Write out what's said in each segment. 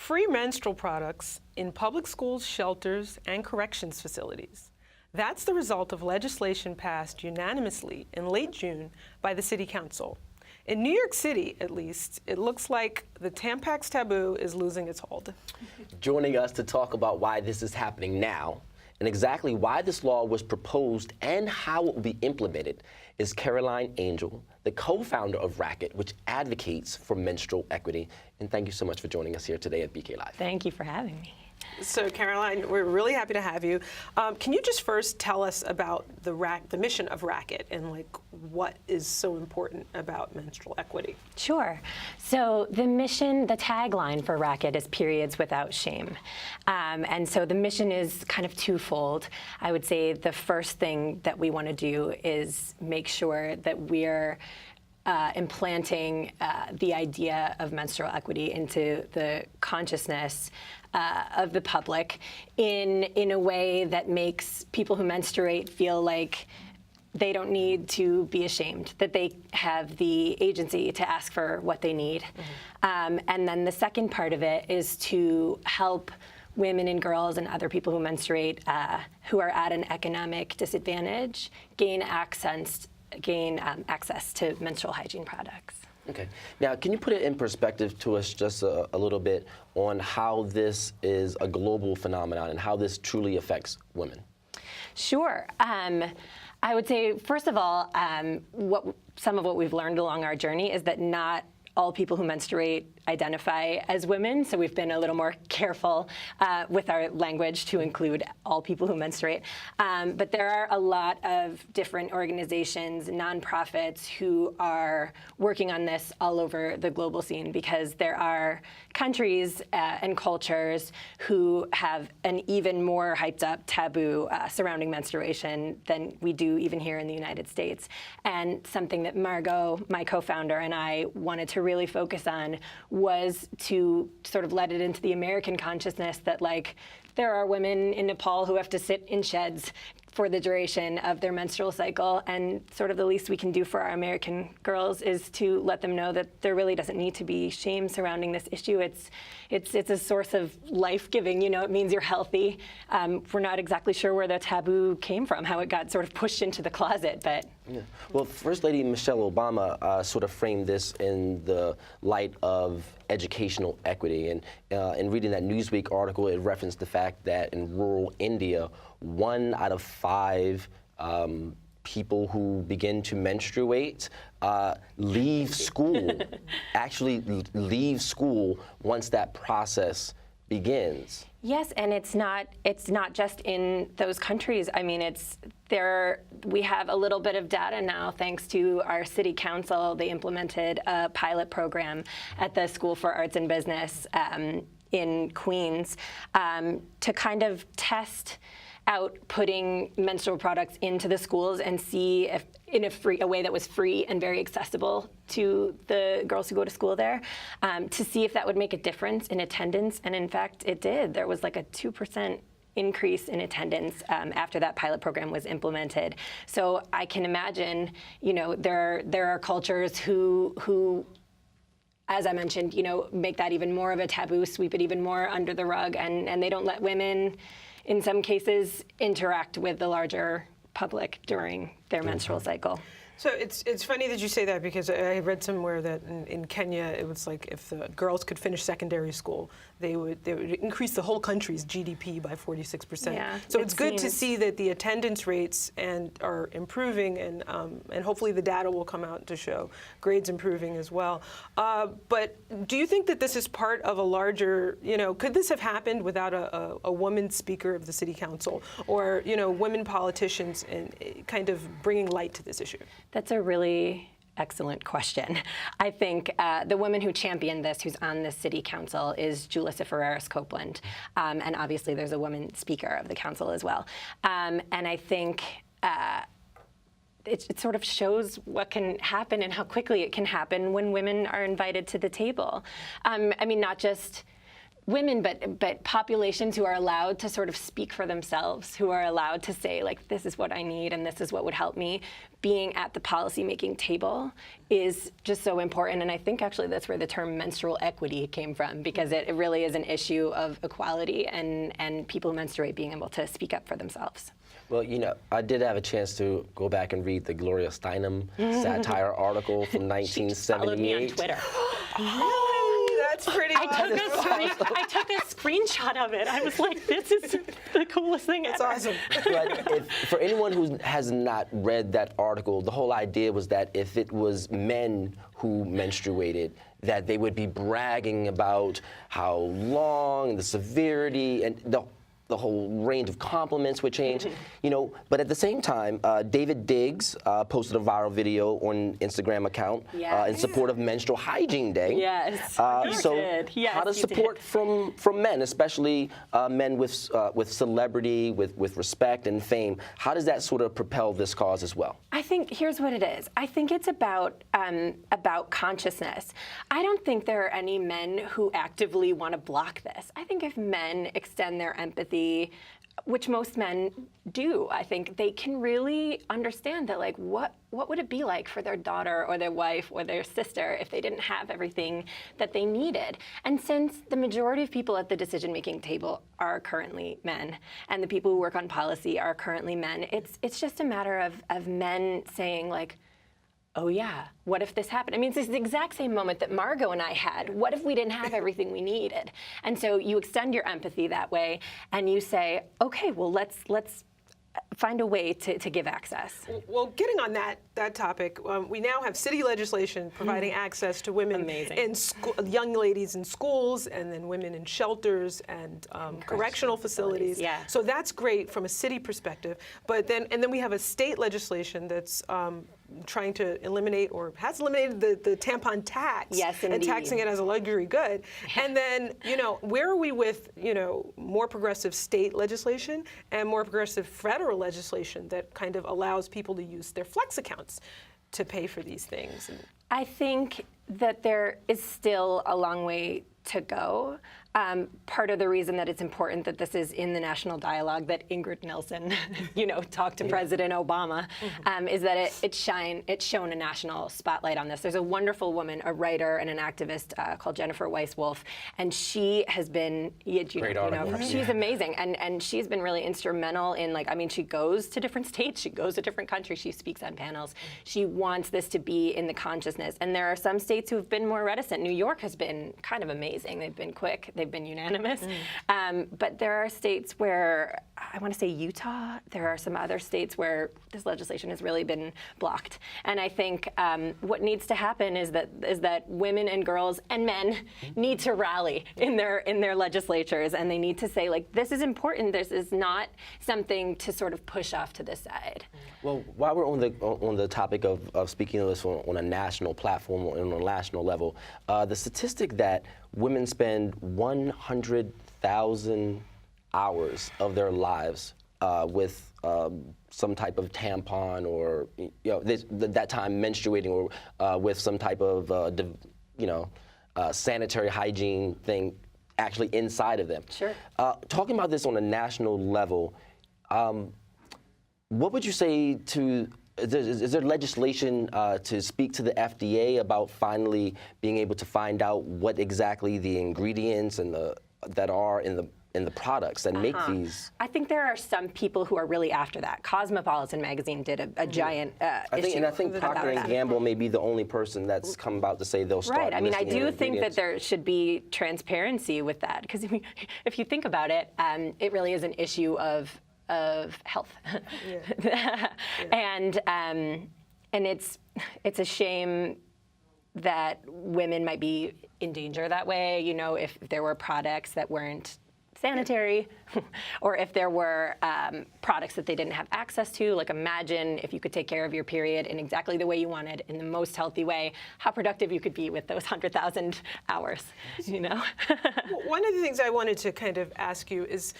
free menstrual products in public schools, shelters, and corrections facilities. That's the result of legislation passed unanimously in late June by the City Council. In New York City, at least, it looks like the Tampax taboo is losing its hold. Joining us to talk about why this is happening now and exactly why this law was proposed and how it will be implemented is Caroline Angell, the co-founder of Racket, which advocates for menstrual equity. And thank you so much for joining us here today at BK Live. Thank you for having me. So Caroline, we're really happy to have you. Can you just first tell us about the mission of Racket and like what is so important about menstrual equity? Sure. So the mission, the tagline for Racket is periods without shame. And so the mission is kind of twofold. I would say the first thing that we want to do is make sure that we're implanting the idea of menstrual equity into the consciousness of the public in a way that makes people who menstruate feel like they don't need to be ashamed, that they have the agency to ask for what they need. Mm-hmm. And then the second part of it is to help women and girls and other people who menstruate who are at an economic disadvantage gain access to menstrual hygiene products. Okay. Now, can you put it in perspective to us just a little bit on how this is a global phenomenon and how this truly affects women? Sure. I would say, first of all, some of what we've learned along our journey is that not all people who menstruate identify as women, so we've been a little more careful with our language to include all people who menstruate. But there are a lot of different organizations, nonprofits, who are working on this all over the global scene because there are countries and cultures who have an even more hyped up taboo surrounding menstruation than we do even here in the United States. And something that Margot, my co-founder, and I wanted to really focus on was to sort of let it into the American consciousness that, like, there are women in Nepal who have to sit in sheds for the duration of their menstrual cycle, and sort of the least we can do for our American girls is to let them know that there really doesn't need to be shame surrounding this issue. It's a source of life-giving. You know, it means you're healthy. We're not exactly sure where the taboo came from, how it got sort of pushed into the closet, but. Yeah. Well, First Lady Michelle Obama sort of framed this in the light of educational equity. And in reading that Newsweek article, it referenced the fact that in rural India, 1 out of 5 people who begin to menstruate leave school, actually leave school once that process begins. Yes, and it's not just in those countries. I mean, we have a little bit of data now thanks to our city council. They implemented a pilot program at the School for Arts and Business in Queens to kind of test out putting menstrual products into the schools and see if in a way that was free and very accessible to the girls who go to school there, to see if that would make a difference in attendance. And in fact, it did. There was like a 2% increase in attendance after that pilot program was implemented. So I can imagine, you know, there are cultures who, as I mentioned, you know, make that even more of a taboo, sweep it even more under the rug, and they don't let women, in some cases, interact with the larger public during their menstrual cycle. So it's funny that you say that, because I read somewhere that in Kenya it was like if the girls could finish secondary school, they would increase the whole country's GDP by 46%. Yeah, so it's good to see that the attendance rates are improving, and hopefully the data will come out to show grades improving as well. But do you think that this is part of a larger, you know, could this have happened without a woman speaker of the city council, or, you know, women politicians, and kind of bringing light to this issue? That's a really excellent question. I think the woman who championed this, who's on the city council, is Julissa Ferreras Copeland. And obviously there's a woman speaker of the council as well. And I think it sort of shows what can happen and how quickly it can happen when women are invited to the table. I mean, not just women, but populations who are allowed to sort of speak for themselves, who are allowed to say, like, this is what I need and this is what would help me, being at the policymaking table is just so important. And I think actually that's where the term menstrual equity came from, because it really is an issue of equality and people who menstruate being able to speak up for themselves. Well, you know, I did have a chance to go back and read the Gloria Steinem satire article from 1978. She followed me on Twitter. That's pretty I took a screenshot of it. I was like, this is the coolest thing ever. That's awesome. But for anyone who has not read that article, the whole idea was that if it was men who menstruated, that they would be bragging about how long, the severity, and the whole range of compliments would change, you know. But at the same time, David Diggs posted a viral video on Instagram account in support of Menstrual Hygiene Day. Yes, So yes, how does support from men, especially men with celebrity, with respect and fame, how does that sort of propel this cause as well? I think here's what it is. I think it's about consciousness. I don't think there are any men who actively want to block this. I think if men extend their empathy, which most men do, I think they can really understand that, like, what would it be like for their daughter or their wife or their sister if they didn't have everything that they needed? And since the majority of people at the decision-making table are currently men, and the people who work on policy are currently men, it's just a matter of men saying, like, oh yeah, what if this happened? I mean, it's the exact same moment that Margot and I had. What if we didn't have everything we needed? And so you extend your empathy that way, and you say, okay, well, let's find a way to give access. Well, getting on that topic, we now have city legislation providing access to women in young ladies in schools, and then women in shelters and correctional facilities. Yeah. So that's great from a city perspective. But then we have a state legislation that's trying to eliminate, or has eliminated, the tampon tax. Yes, and indeed. taxing it as a luxury good. And then, you know, where are we with, you know, more progressive state legislation and more progressive federal legislation that kind of allows people to use their flex accounts to pay for these things? I think that there is still a long way to go. Part of the reason that it's important that this is in the national dialogue, that Ingrid Nilsson, you know, talked to President Obama, is that it's shown a national spotlight on this. There's a wonderful woman, a writer and an activist called Jennifer Weiss-Wolf, and she has been, Great article. she's amazing, and she's been really instrumental in, like, I mean, she goes to different states, she goes to different countries, she speaks on panels. She wants this to be in the consciousness, and there are some states who have been more reticent. New York has been kind of amazing. They've been quick. They've been unanimous. But there are states where, I want to say Utah, there are some other states where this legislation has really been blocked. And I think what needs to happen is that women and girls and men need to rally in their legislatures, and they need to say, like, this is important. This is not something to sort of push off to the side. Well, while we're on the topic of speaking of this on a national platform, on a national level, the statistic that women spend 100,000 hours of their lives with some type of tampon, or that time menstruating, or with some type of sanitary hygiene thing actually inside of them. Sure. Talking about this on a national level, what would you say to? Is there legislation to speak to the FDA about finally being able to find out what exactly the ingredients and that are in the products that make these? I think there are some people who are really after that. Cosmopolitan magazine did a giant issue. I think Procter & Gamble may be the only person that's come about to say they'll start. Right. I mean, I listing do the think that ingredients. there should be transparency with that, because if you think about it, it really is an issue of health. And it's a shame that women might be in danger that way, you know, if there were products that weren't sanitary, or if there were products that they didn't have access to. Like, imagine if you could take care of your period in exactly the way you wanted, in the most healthy way, how productive you could be with those 100,000 hours, you know? One of the things I wanted to kind of ask you is,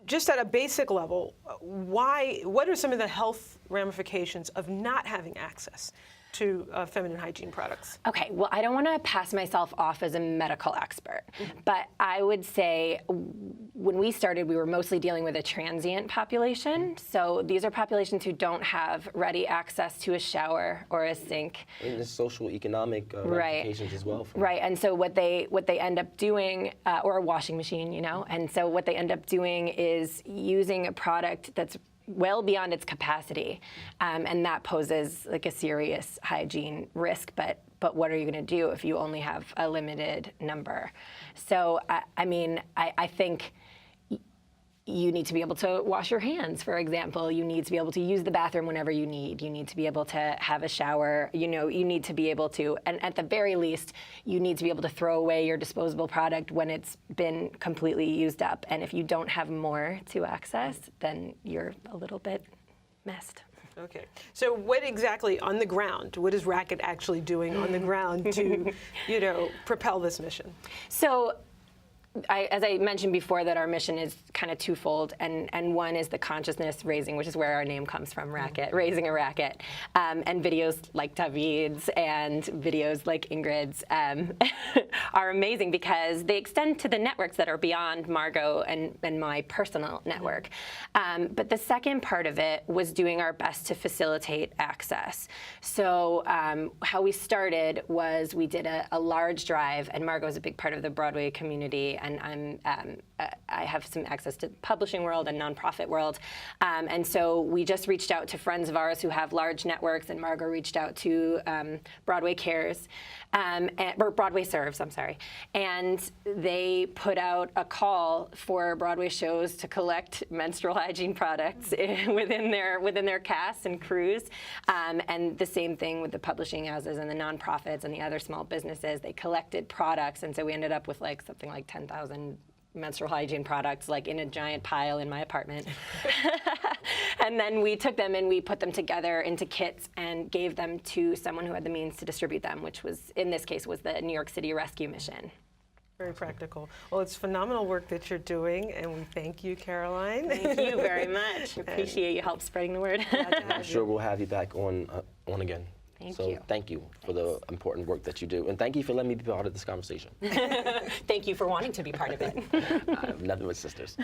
just at a basic level, what are some of the health ramifications of not having access? to feminine hygiene products? Okay, well, I don't want to pass myself off as a medical expert, but I would say when we started, we were mostly dealing with a transient population. So these are populations who don't have ready access to a shower or a sink. And the social, economic ramifications as well. Right, and so what they end up doing, or a washing machine, you know, and so what they end up doing is using a product that's well beyond its capacity, and that poses like a serious hygiene risk. But what are you going to do if you only have a limited number? So I mean, I think you need to be able to wash your hands, for example. You need to be able to use the bathroom whenever you need. You need to be able to have a shower. You know, you need to be able to, and at the very least, you need to be able to throw away your disposable product when it's been completely used up. And if you don't have more to access, then you're a little bit messed. Okay. So what exactly on the ground, what is Racket actually doing on the ground to, you know, propel this mission? So as I mentioned before, that our mission is kind of twofold, and one is the consciousness raising, which is where our name comes from, Racket, raising a racket. And videos like David's and videos like Ingrid's are amazing because they extend to the networks that are beyond Margot and my personal network. But the second part of it was doing our best to facilitate access. So how we started was we did a large drive, and Margot's a big part of the Broadway community, and I have some access to the publishing world and nonprofit world. And so we just reached out to friends of ours who have large networks, and Margot reached out to Broadway Cares, or Broadway Serves, I'm sorry. And they put out a call for Broadway shows to collect menstrual hygiene products within their casts and crews. And the same thing with the publishing houses and the nonprofits and the other small businesses. They collected products, and so we ended up with like something like 10,000 menstrual hygiene products, like in a giant pile in my apartment. And then we took them and we put them together into kits and gave them to someone who had the means to distribute them, which was, in this case, was the New York City Rescue Mission. Very practical. Well, it's phenomenal work that you're doing, and we thank you, Caroline. Thank you very much. Appreciate your help spreading the word. I'm sure we'll have you back on again. Thank you for the important work that you do. And thank you for letting me be part of this conversation. Thank you for wanting to be part of it. Nothing but sisters.